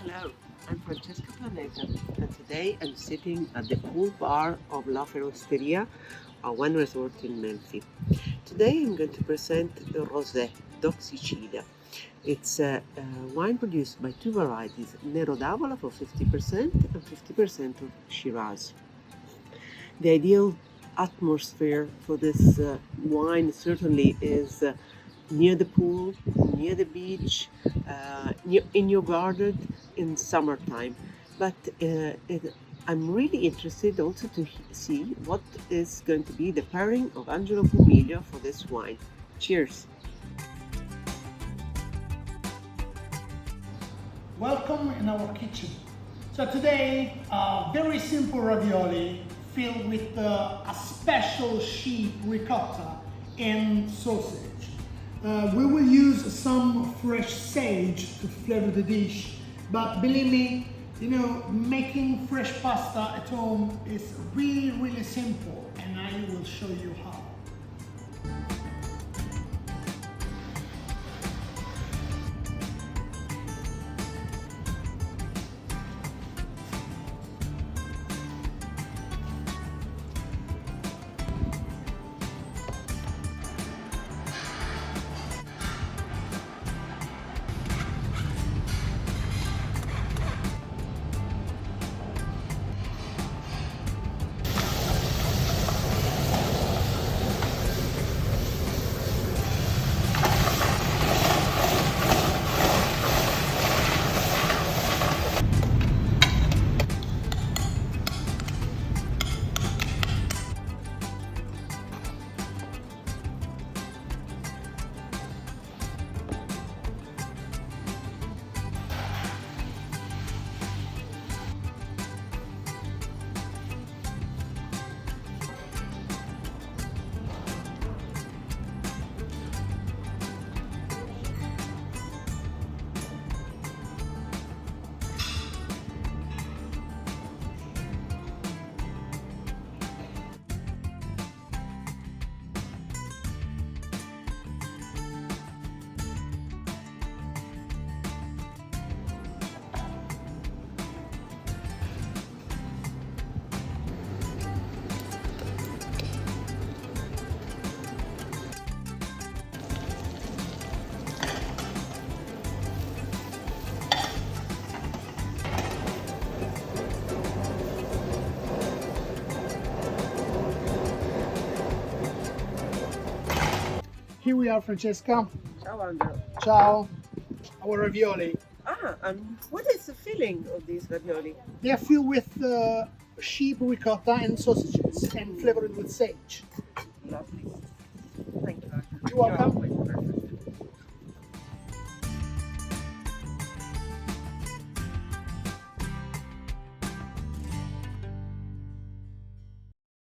Hello, I'm Francesca Planeta, and today I'm sitting at the pool bar of La Ferosteria, a wine resort in Melfi. Today I'm going to present the Rosé DOC Sicilia. It's a wine produced by two varieties, Nero d'Avola for 50% and 50% of Shiraz. The ideal atmosphere for this wine certainly is near the pool, near the beach, in your garden in summertime. But I'm really interested also to see what is going to be the pairing of Angelo Pumilia for this wine. Cheers! Welcome in our kitchen. So today, very simple ravioli filled with a special sheep ricotta and sausage. We will use some fresh sage to flavor the dish, but believe me, making fresh pasta at home is really simple, and I will show you how. Here we are, Francesca. Ciao, Angelo. Ciao. Our ravioli. And what is the filling of these ravioli? They are filled with sheep ricotta and sausages and flavored with sage. Lovely. Thank you. You're welcome. You're always